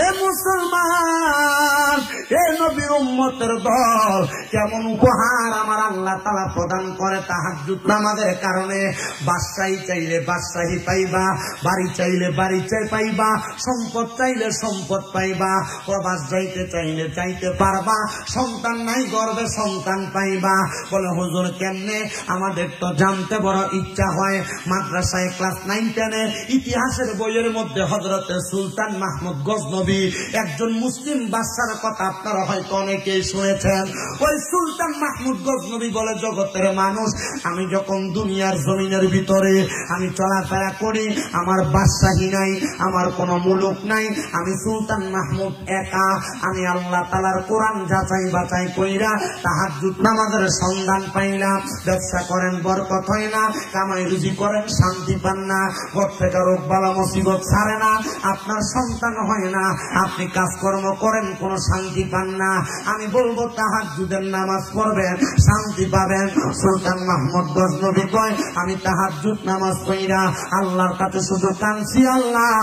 এ মুসলমান, এ নবীর উম্মতের দল, কেমন উপহার আমার আল্লাহ তাআলা প্রদান করে তাহাজ্জুদ নামাজের কারণে। বাদশাহী চাইলে বাদশাহী পাইবা, বাড়ি চাইলে বাড়ি পাইবা, সম্পদ চাইলে সম্পদ পাইবা, প্রবাস যাইতে চাইলে যাইতে পারবা, সন্তান নাই গর্ভে সন্তান পাইবা। বলে হুজুর কেমনে? আমাদের তো জানতে বড় ইচ্ছা হয়। মাদ্রাসায় ক্লাস 9-10 ইতিহাসের বইয়ের মধ্যে হযরতে সুলতান মাহমুদ গজনবী একজন মুসলিম বাদশার কথা আপনারা হয়তো অনেকেই শুনেছেন। ওই সুলতান মাহমুদ গজনবী বলে, জগতের মানুষ, আমি যখন দুনিয়ার জমিনের ভিতরে আমি চলাফেরা করি, আমার বাদশাহী নাই, আমার কোনো মুলুক নাই, আমি সুলতান মাহমুদ একা। আমি আল্লাহ তাআলার কোরআন যাচাই বাছাই কইরা তাহাজ্জুদ নামাজের সন্ধান পাইলাম। ব্যবসা করেন বরকত হয় না, কামাই রুজি করেন শান্তি পান না, ঘর থেকে রোগ বালা মুসিবত ছাড়ে না, আপনার সন্তান হয় না, আপনি কাজকর্ম করেন কোনো শান্তি পান না। আমি বলবো তাহাজ্জুদের নামাজ পড়বেন, শান্তি পাবেন। সুলতান মাহমুদ গজনবী কয়, আমি তাহাজ্জুদ নামাজ পড়িরা আল্লাহর কাছে শুধু কাঁদছি, আল্লাহ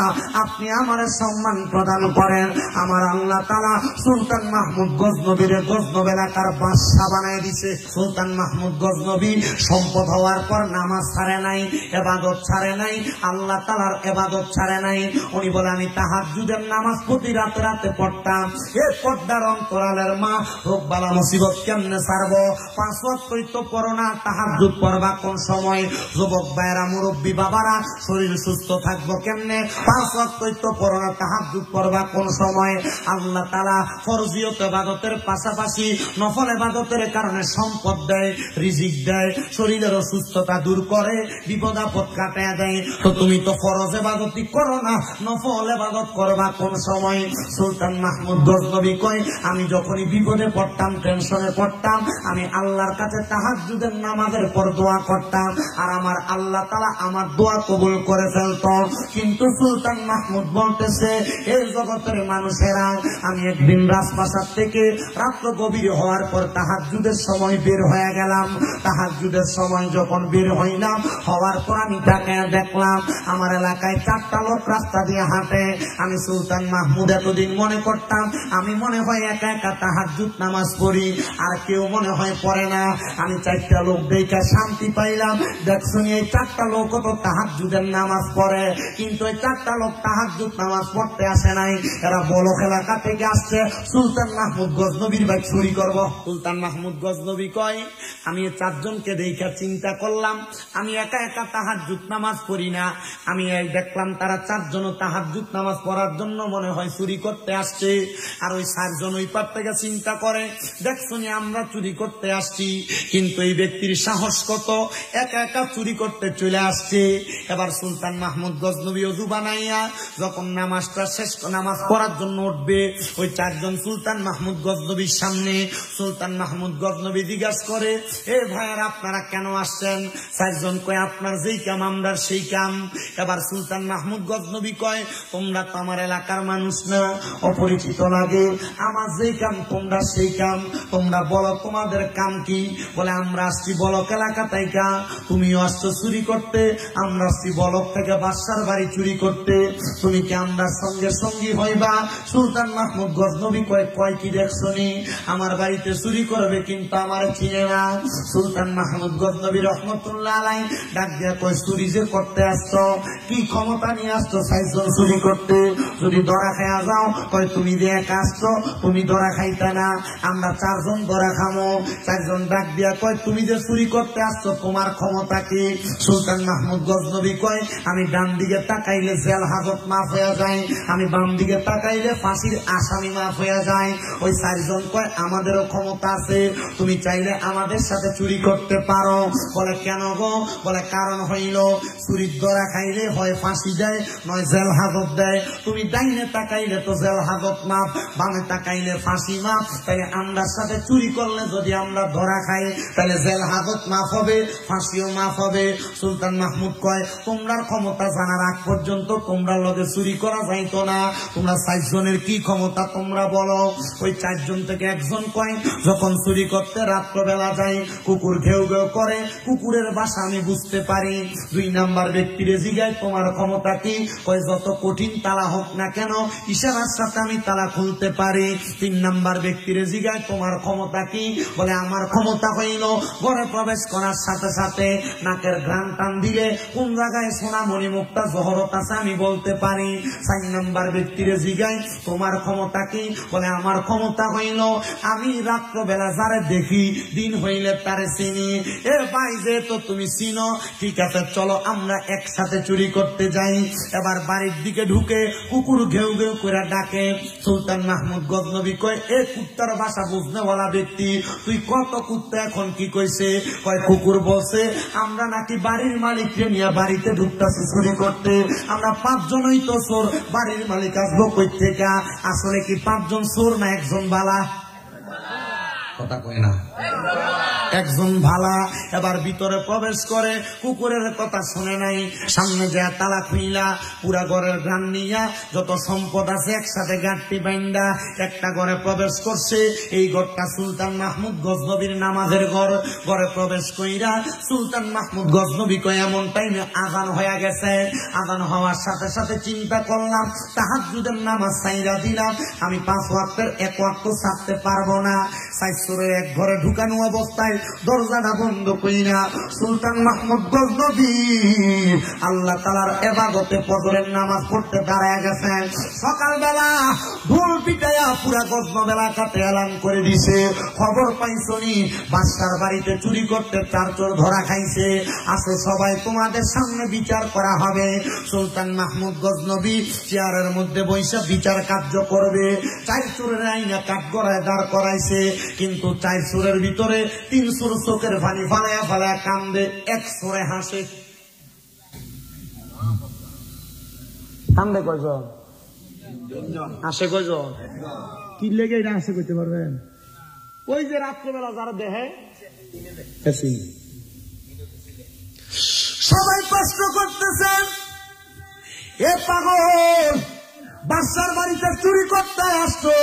আপনি আমার সম্মান প্রদান করেন। আমার আল্লাহ তাআলা সুলতান মাহমুদ গজনবীর গজনব এলাকার বাদশা বানায় দিছে। সুলতান মাহমুদ গজনবী সম্পদ হওয়ার পর নামাজ ছাড়ে নাই, ইবাদত ছাড়ে নাই, আল্লাহ তাআলার ইবাদত ছাড়ে নাই। উনি বলে, আমি তাহাজ্জুদের নামাজ প্রতি রাতে রাতে পড়তাম। এ পর্দার অন্তরালের মা, রোগ বালা মুসিবত কেমনে ছাড়বো? 5 ওয়াক্তই তো পড়ো না, তাহাজ্জুদ পড়বা কোন সময়? যুবক ভাইরা, মুরব্বী বাবারা, শরীর সুস্থ থাকবো কেমনে? 5 ওয়াক্তই তো পড়ো না, তাহাজ্জুদ পড়বা কোন সময়? আল্লাহ তাআলা ফরজিয়ত ইবাদতের পাশাপাশি নফল ইবাদতের কারণে সম্পদ দেয়, রিজিক দেয়, শরীরের অসুস্থতা দূর করে, বিপদ আপদ কাটায় দেয়। তো তুমি তো ফরজ ইবাদতই করো না, নফল ইবাদত করবা কোন সময়? সুলতান মাহমুদ গজনবী কয়, আমি যখনই বিপদে পড়তাম, টেনশনে পড়তাম, আমি আল্লাহর কাছে তাহাজ্জুদের নামাজের পর দোয়া করতাম, আর আমার আল্লাহ তাআলা আমার দোয়া কবুল করে ফেলত। কিন্তু সুলতান মাহমুদ বলতেছে, এই জগতের মানুষেরা, আমি একদিন রাজপ্রাসাদ থেকে রাত্র গভীর হওয়ার পর তাহাজ্জুদের সময় বের হয়ে গেলাম। তাহাজ্জুদের সময় যখন বের হইলাম, হওয়ার পর আমি তাকায় দেখলাম আমার এলাকায় 4টা লোক রাস্তা দিয়ে হাঁটে। আমি সুলতান মাহমুদ এতদিন মনে করতাম আমি মনে হয় একা একা তাহাজ্জুদ নামাজ পড়ি, আর কেউ মনে হয় পড়ে না। আমি 4টা লোক দেখে শান্তি পাইলাম। দেখছুন, এই 4টা লোক তো তাহাজ্জুদের নামাজ পড়ে, কিন্তু এই 4টা লোক তাহাজ্জুদ নামাজ পড়তে আসে নাই, এরা বলক এলাকা থেকে আসছে সুলতান মাহমুদ গজনবীর ভাই চুরি করব। সুলতান মাহমুদ গজনবী কয়, আমি এই 4 জনকে দেখে চিন্তা করলাম, আমি একা একা তাহাজ্জুদ নামাজ পড়ি না। আমি দেখলাম তারা 4 জন তাহাজ্জুদ নামাজ পড়ার জন্য মনে হয় চুরি করতে আসছে। আর ওই 4 জন ওই পার থেকে চিন্তা করে, দেখছুনি আমরা চুরি করতে আসছি, কিন্তু এই ব্যক্তির সাহস কত, একা একা চুরি করতে চলে আসছে। এবার সুলতান মাহমুদ গজনবী ওযু বানাইয়া যখন নামাজটা শেষ, নামাজ পড়ার জন্য উঠবে, ওই 4 জন সুলতান মাহমুদ গজনবীর সামনে। সুলতান মাহমুদ গজনবী জিজ্ঞাসা করে, এ ভাইয়ার আপনারা কেন আসছেন? 4 জন কয়, আপনার যেই কাম আমরা সেই কাম। এবার সুলতান মাহমুদ গজনবী কয়, তোমরা তো আমার এলাকার মানুষ না, অপরিচিত লাগে, আমার যেই কাম তোমরা সেই কাম, তোমরা বলো তোমাদের কাম কি? বলে, আমরা আসছি বলক এলাকা থেকে, তুমিও আসছো চুরি করতে, আমরা আসছি বলক থেকে বাদশার বাড়ি চুরি করতে, তুমি কি আমরা সঙ্গে সঙ্গী হইবা? সুলতান মাহমুদ গজনবী কয় কি দেখছনি, আমার বাড়িতে চুরি করবে কিন্তু আমার চিনে না। সুলতান মাহমুদ গজনবী রহমতুল্লাহ আলাইহি ডাক দিয়া কয়, চুরি যে করতে আসছো, কি ক্ষমতা নিয়ে আসছো 4 জন চুরি করতে? যদি ধরা খাইয়া যাও, কয় তুমি যে একা আসছো, তুমি ধরা খাইতে না, আমরা 4 জন ধরা খামো। 4 জন ডাক দিয়া কয়, তুমি যে চুরি করতে আসছো তোমার ক্ষমতা কি? সুলতান মাহমুদ গজনবী কয়, আমি ডান দিকে তাকাইলে জেল হাজত মাফ হয়ে যায়, আমি বাম দিকে তাকাইলে ফাঁসির আসামি মাফ হয়ে যায়। ওই 4 জন কয়, আমাদেরও ক্ষমতা আছে, তুমি চাইলে আমাদের সাথে চুরি করতে পারো। বলে, কেন গো? বলে, কারণ হইল চুরির ধরা খাইলে হয় ফাঁসি দেয়, নয় জেল হাজত দেয়। তুমি ডাইনে তাকাইলে তো জেল হাজত মাফ, বামে তাকাইলে তাকাইলে ফাঁসি মাপ। তাহলে আমরা সাথে চুরি করলে যদি আমরা ধরা খাই তাহলে জেল হাজত মাফ হবে, ফাঁসিও মাফ হবে। সুলতান মাহমুদ কয় তোমরার ক্ষমতা জানার আগ পর্যন্ত তোমরা লগে চুরি করা যাইতো না। তোমরা 4 জনের কি ক্ষমতা তোমরা বলো। ওই 4 জন থেকে একজন কয় যখন চুরি করতে রাত্রবেলা যাই কুকুর ঘেউ ঘেউ করে, কুকুরের বাসা আমি বুঝতে পারি। 2 নাম্বার ব্যক্তিরে জিগায় তোমার ক্ষমতা কি? কয় যত কঠিন তালা হোক না কেন ইশারার সাথে আমি তালা খুলতে পারি। 3 নাম্বার ব্যক্তিরে জিগায় তোমার ক্ষমতা কি? বলে আমার ক্ষমতা হইল ঘরে প্রবেশ করার সাথে সাথে নাকের ঘ্রাণ টান দিলে কোন জায়গায় সোনামণি মুক্তা জহরত আছে আমি বলতে পারি। 4 নাম্বার ব্যক্তিরে জিগায় তোমার ক্ষমতা কি? বলে আমার ক্ষমতা হইল আমি রাত্রবেলা যারে দেখি দিন হইলে তারে চিনি। এ ভাই যেহেতু তুমি চিনো, ঠিক আছে চলো আমরা একসাথে চুরি করতে যাই। এবার বাড়ির দিকে ঢুকে কুকুর ঘেউ ঘেউ করে ডাকে। সুলতান মাহমুদ গজনবী কয় এ কুত্তার ভাষা বুঝনেওয়ালা ব্যক্তি, তুই কত কুত্তা এখন কি কইছে? কয় কুকুর বলছে আমরা নাকি বাড়ির মালিককে নিয়ে বাড়িতে ঢুকতেছি চুরি করতে। আমরা 5 জনই তো চোর, বাড়ির মালিক আসবো কই থেকে? আসলে কি 5 জন চোর না একজন বালা? কথা কয় না, একজন ভালা। এবার ভিতরে প্রবেশ করে, কুকুরের কথা শুনে নাই, সামনে যায় তালা খুইলা পুরা ঘরের গ্রাম নিয়া যত সম্পদ আছে একসাথে গাঁটটি বাইন্দা একটা ঘরে প্রবেশ করছে। এই ঘরটা সুলতান মাহমুদ গজনবীর নামাজের ঘর। ঘরে প্রবেশ কইরা সুলতান মাহমুদ গজনবী কয় এমন টাইমে আজান হয়ে গেছে। আজান হওয়ার সাথে সাথে চিন্তা করলাম তাহাজ্জুদের নামাজ ছাইরা দিলাম, আমি 5 ওয়াক্তের 1 ওয়াক্ত ছাড়তে পারবো না। 4 চোরের এক ঘরে ঢুকানো অবস্থায় দরজাটা বন্ধ কইরা সুলতান মাহমুদ গজনবী আল্লাহ তাআলার ইবাদতে ফজরের নামাজ পড়তে দাঁড়ায় গেছে। সকালবেলা ঢোল পিটাইয়া পুরা গজনব এলাকাতে এলান করে দিছে, খবর পাইছনি বাদশার বাড়িতে চুরি করতে 4 চোর ধরা খাইছে, আসো সবাই তোমাদের সামনে বিচার করা হবে। সুলতান মাহমুদ গজনবী চেয়ারের মধ্যে বৈশা বিচার কার্য করবে। 4 চোরের আইনা কাঠগড়ায় দাঁড় করাইছে, কিন্তু 4 চোরের ভিতরে 3 চোর চোখের পানি ফালায়া ফালায়া কান্দে, 1 চোরে হাসে। কান্দে কয়জন? হাসে কয়জন? কি লেগে এটা হাসে করতে পারবেন? ওই যে রাত্রেবেলা যারা দেখে সবাই প্রশ্ন করতেছেন এ পাগল বাদশার বাড়িতে চুরি করতে আসতো,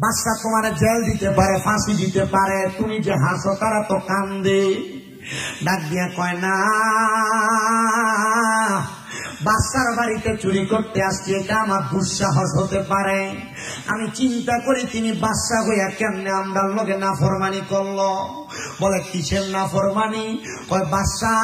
বাদশা তোমার জেল দিতে পারে, ফাঁসি দিতে পারে, তুমি যে হাসো তারা তো কান্দে। ডাক দিয়া কয় না, বাদশার বাড়িতে চুরি করতে আসছি এটা আমার দুঃসাহস হতে পারে। আমি চিন্তা করি তিনি বাদশা হইয়া কেমনে আমরার লগে নাফরমানি করলো। বলে কিসের নাফরমানি? কয় বাদশা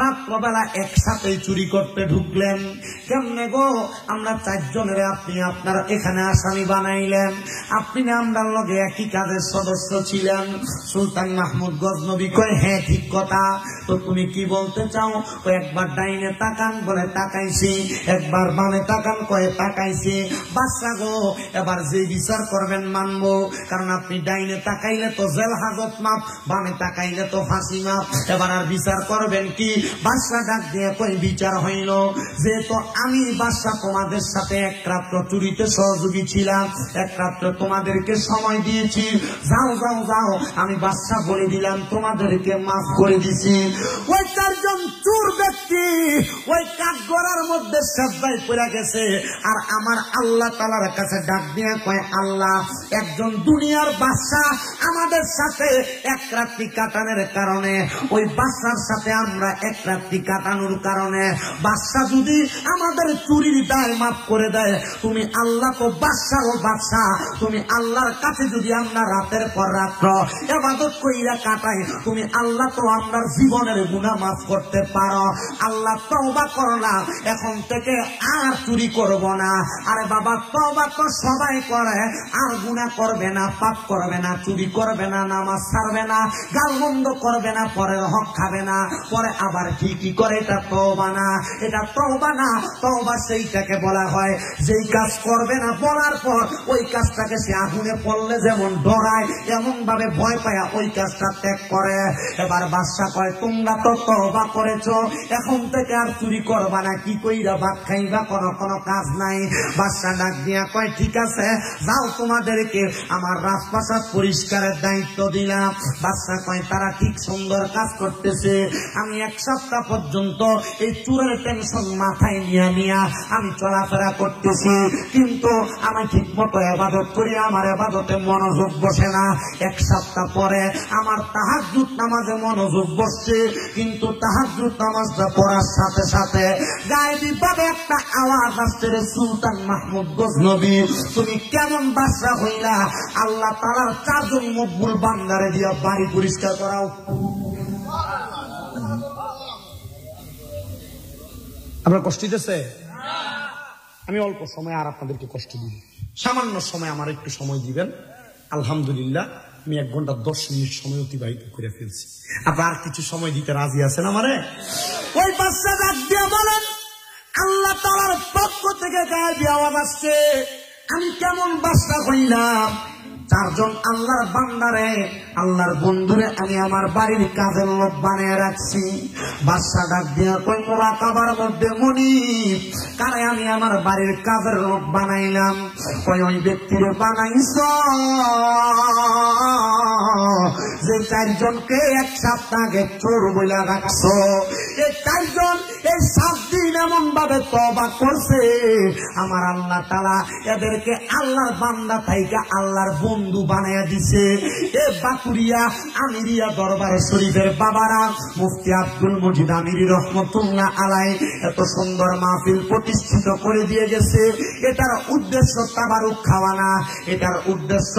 রাত্রবেলা একসাথে চুরি করতে ঢুকলেন কেমনে গো? আমরা 4 জনের আপনি আপনার এখানে আসামি বানাইলেন, আপনি না আমরার লগে একই কাজের সদস্য ছিলেন। সুলতান মাহমুদ গজনবী কয় হ্যাঁ ঠিক কথা, তো তুমি কি বলতে চাও? একবার ডাইনে তাকান, বলে তাকাইছি। একবার বামে তাকান, কয়ে তাকাইছি। বাদশা গো এবার যে বিচার করবেন মানবো, কারণ আপনি ডাইনে তাকাইলে তো জেল হাজত মাপ, বামে তাকাইলে তো ফাঁসি মাপ, এবার আর বিচার করবেন কি? বাদশা ডাক দিয়ে কই বিচার হইল যেহেতু আমি বাদশা তোমাদের সাথে এক রাত্র চুরিতে সহযোগী ছিলাম, এক রাত্র তোমাদেরকে সময় দিয়েছি, যাও যাও যাও, আমি বাদশা বলে দিলাম তোমাদেরকে মাফ করে দিছি। ওই 4 জন চোর ব্যক্তি ওই কাঠগড়ার মধ্যে সেজদায় পড়ে গেছে, আর আমার আল্লাহ তাআলার কাছে ডাক দিয়ে কয় আল্লাহ, একজন দুনিয়ার বাদশা আমাদের সাথে এক রাত্রি কাটানোর কারণে, ওই বাদশার সাথে আমরা এক রাত্রি কাটানোর কারণে বাদশা যদি আমাদের চুরির দায় মাফ করে দেয়, তুমি আল্লাহ তো বাদশা ও বাদশা, তুমি আল্লাহর কাছে যদি আমরা রাতের পর রাত্র ইবাদত কইরা কাটাই, তুমি আল্লাহ তো আমরা জীবনের গুনাহ মাফ করতে পারো। আল্লাহ তওবা করলাম, এখন থেকে আর চুরি করব না। আরে বাবা তওবা তো সবাই করে, আর গুনাহ করবে না, পাপ করবে না, চুরি করবে না, নামাজ ছাড়বে করবে না, গালমন্দ করবে না, পরের হক খাবে না, পরে আবার ঠিকই করে। এটা তওবা না, এটা তওবা না। তওবা সেইটাকে বলা হয় যেই কাজ করবে না, বলার পর ওই কাজটাকে সে আগুনে পড়লে যেমন ডরায়, এমন ভাবে ভয় পায় ওই কাজটা ত্যাগ করে। এবার বাদশা কয়, তোমরা তো তওবা করেছো, এখন থেকে আর চুরি করবা না, কি কইরা ভাত খাইবা, কোনো কাজ নাই। বাদশা ডাক দিয়া কয়, ঠিক আছে, যাও, তোমাদেরকে আমার রাজপ্রাসাদ পরিষ্কারের দায়িত্ব দিলাম। বাদশা কয়, তারা ঠিক সুন্দর কাজ করতেছে, আমি এক সপ্তাহ পর্যন্ত এই চুরের টেনশন মাথায় নিয়ে আমি চলাফেরা করতেছি, কিন্তু আমি ঠিক মতো ইবাদত করি, আমার ইবাদতে মনোযোগ বসে না। এক সপ্তাহ পরে আমার তাহাজ্জুদ নামাজে মনোযোগ বসছে, কিন্তু তাহাজ্জুদ নামাজটা পড়ার সাথে সাথে গায়েবী ভাবে একটা আওয়াজ আসছে, রে সুলতান মাহমুদ গজনবী, তুমি কেমন বাদশা হইলা? আল্লাহ তাআলার 4 জন মকবুল বান্দারে দিয়া বাড়ি পরিষ্কার করাও। আপনার কষ্ট দিতেছে? আমি অল্প সময় আর আপনাদেরকে কষ্ট দিব, সামান্য সময় আমার একটু সময় দিবেন। আলহামদুলিল্লাহ আমি 1 ঘন্টা 10 মিনিট সময় অতিবাহিত করে ফেলছি। আপনার আর কিছু সময় দিতে রাজি আছেন আমারে? ওই বাদশা ডাক দিয়ে বলেন, আল্লাহ তাআলার পক্ষ থেকে গায়েবী আওয়াজ আসছে, আমি কেমন বাদশা হইলাম? 4 জন আল্লাহর বান্দারে, আল্লাহর বন্ধুরে আমি আমার বাড়ির কাজের লোক বানিয়ে রাখছি। বাদশা ডাক দিয়া কই, মুরাকাবার মধ্যে মুনিব, কারে আমি আমার বাড়ির কাজের লোক বানাইলাম? কই, ওই ব্যক্তিরে বানাইছ যে 4 জনকে 1 সপ্তাহ আগে চোর বইলা রাখছো। এই 4 জন এই 7 দিন এমন ভাবে তওবা করছে, আমার আল্লাহ তাআলা এদেরকে আল্লাহর বান্দা থাইকা আল্লাহর বন্ধু বানায়া দিছে। এ বাকুরিয়া আমিরিয়া দরবার শরীফের বাবারা, মুফতি আব্দুল মজিদ আমিরি রহমতুল্লাহ আলাই এত সুন্দর মাহফিল প্রতিষ্ঠিত করে দিয়ে গেছে। এটার উদ্দেশ্য তাবারুক খাওয়া না, এটার উদ্দেশ্য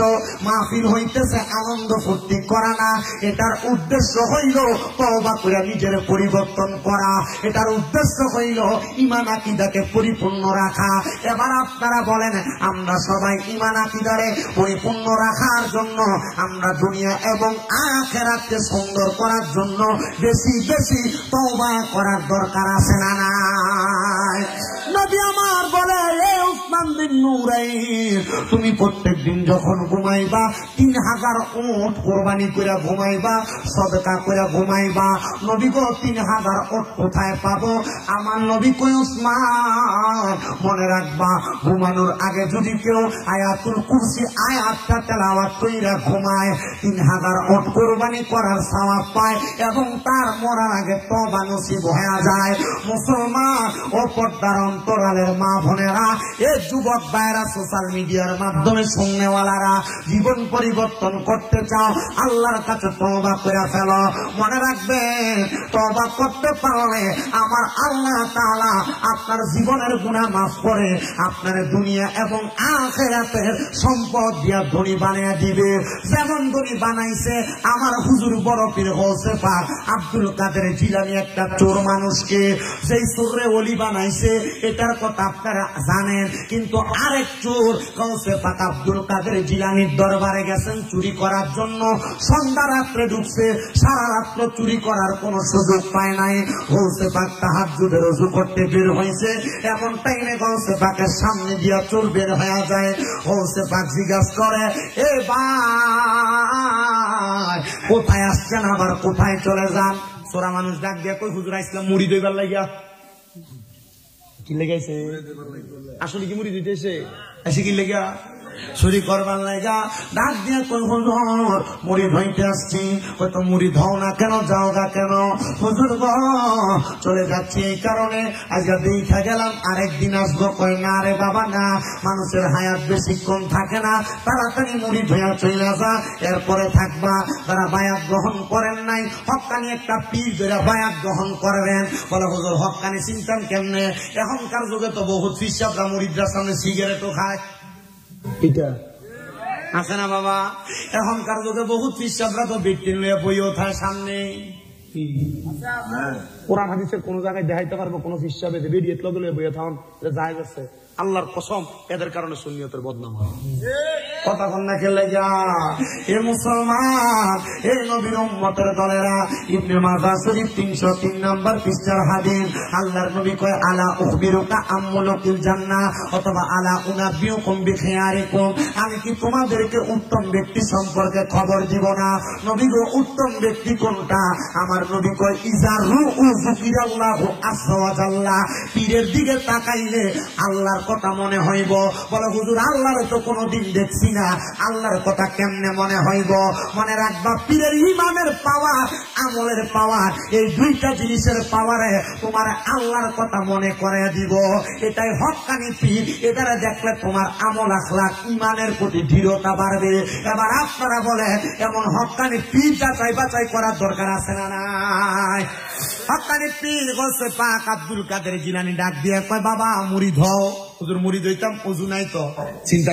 মাহফিল হইতেছে আনন্দ ফুর্তি করা না, এটার উদ্দেশ্য হইল তওবা করে নিজের পরিবর্তন করা, এটার উদ্দেশ্য হইল ঈমান আকীদাকে পরিপূর্ণ রাখা। এবার আপনারা বলেন, আমরা সবাই ঈমান আকীদারে পরিপূর্ণ রাখার জন্য, আমরা দুনিয়া এবং আখিরাতকে সুন্দর করার জন্য বেশি বেশি তওবা করার দরকার আছে না নাই? নবী আমার বলে, এ উসমান বিন নুরাইন, তুমি প্রত্যেকদিন যখন ঘুমাইবা 3000 উট কোরবানি করে ঘুমাইবা, সদকা করে ঘুমাইবা। নবী গো, 3000 উট কোথায় পাবো? আমার নবী কই, উসমান মনে রাখবা, ঘুমানোর আগে যদি কেউ আয়াতুল কুরসি আয়াতটা তেলাওয়াত কইরা ঘুমায়, 3000 উট কোরবানি করার সওয়াব পায় এবং তার মরার আগে তওবা নসিব হয়ে যায়। মুসলমান ও পর্দার অন্তরালের মা বোনেরা, এ যুবক ভাইরা, সোশ্যাল মিডিয়ার মাধ্যমে শুননেওয়ালারা, জীবন পরিবর্তন করতে চাও, আল্লাহর কাছে তওবা করে ফেলো। মনে রাখবেন, তওবা করতে পারলে আমার আল্লাহ তাআলা আপনার জীবনের গুনাহ মাফ করে আপনার দুনিয়া এবং আখিরাতের সম্পদ দিয়া ধনী বানিয়ে দিবে। যেমন ধনী বানাইছে আমার হুজুর বড় পীর গৌসে পাক আব্দুল কাদের জিলানী, একটা চোর মানুষকে সেই চোরে ওলি বানাইছে, এটার কথা আপনারা জানেন। কিন্তু আরেক চোর গৌসে পাক আব্দুল কাদের জিলানীর দরবারে গেছেন চুরি করার জন্য, সন্ধ্যা রাত্রে ঢুকছে, সারা রাত্র চুরি করার কোনো সুযোগ পায় নাই। গৌসে পাক তাহাজ্জুদের ওযু করতে বের হয়েছে, এমন টাইমে গৌসে পাকের সামনে দিয়া চোর বের হয়ে যায়। গৌসে পাক জিজ্ঞাসা করে, এ ভাই, কোথায় আসছেন, আবার কোথায় চলে যান? চোরা মানুষ ডাক দিয়া কই, হুজুর আইছিলাম মুড়ি দইবার লাগিয়া। কি লেগাইছে? আসলে কি মুড়ি দিতেছে? এসে কি লেগা? চুরি করবার লাগা ডাক দিয়ে কই, হুজুর মুড়ি ধইতে আসছি। হয়তো মুড়ি ধও না কেন, যাও গা কেন? হুজুর গো, চলে যাচ্ছি এই কারণে, আজকে দেখা গেলাম আরেকদিন আসবো। কই, না রে বাবা না, মানুষের হায়াত বেশিক্ষণ থাকে না, তাড়াতাড়ি মুড়ি ধোয়া চলে যা, এরপরে থাকবা। তারা বায়াত গ্রহণ করেন নাই, হক্কানি একটা পীর ধরে বায়াত গ্রহণ করবেন। বলে, হুজুর হক্কানি চিন্তান কেমনে? এখনকার যুগে তো বহুত ফিসাবরা মুড়িদার সামনে সিগারেটও খায়, এটা আছে না বাবা? এখনকার যুগে বহুত ফিসাবরা তো বিটিন লইয়া বইও থাকে সামনে। কোরআন হাদিসের কোন জায়গায় দেখাইতে পারবো কোন হিসাবে বেরিয়ে লগলে বইয়ে থাকুন যায় গেছে আল্লাহর কসম এদের কারণে সুন্নিয়তের বদনাম হয় কথা কন্যা খেলে যা এ মুসলমান এই নবীর উম্মতের দলেরা ইবনে মাজাহ শরীফ 303 নম্বর পৃষ্ঠার হাদিস আল্লাহর নবী কয় আলা উখবিরুকা আম্মুলুকিল জান্নাহ অথবা আলা উনাবিউকুম বিখিয়ারিকুম আমি কি তোমাদেরকে উত্তম ব্যক্তি সম্পর্কে খবর দিব না নবী গো উত্তম ব্যক্তি কোনটা আমার নবী কয় ইজারু যুকিরাল্লাহু আযজা ওয়া জাল্লা পীরের দিকে তাকাইলে আল্লাহর কথা মনে হইব বলে হুজুর আল্লাহর তো কোনদিন দেখছি না আল্লাহর কথা কেমনে মনে হইব মনে রাখবা পীরের ইমানের পাওয়ার আমলের পাওয়ার এই দুইটা জিনিসের পাওয়ারে তোমার আল্লাহর কথা মনে করে দিব এটাই হক্কানি পীর এটারে দেখলে তোমার আমল আখলাক ইমানের প্রতি দৃঢ়তা বাড়বে এবার আপনারা বলে এমন হক্কানি পীর যাচাই বাছাই করার দরকার আছে না নাই হক্কানি পীর গৌসে পাক আব্দুল কাদের জিলানী ডাক দিয়ে কয় বাবা মুরিদ হও হুজুর মুরিদ হইতাম ওযু নাই তো চিন্তা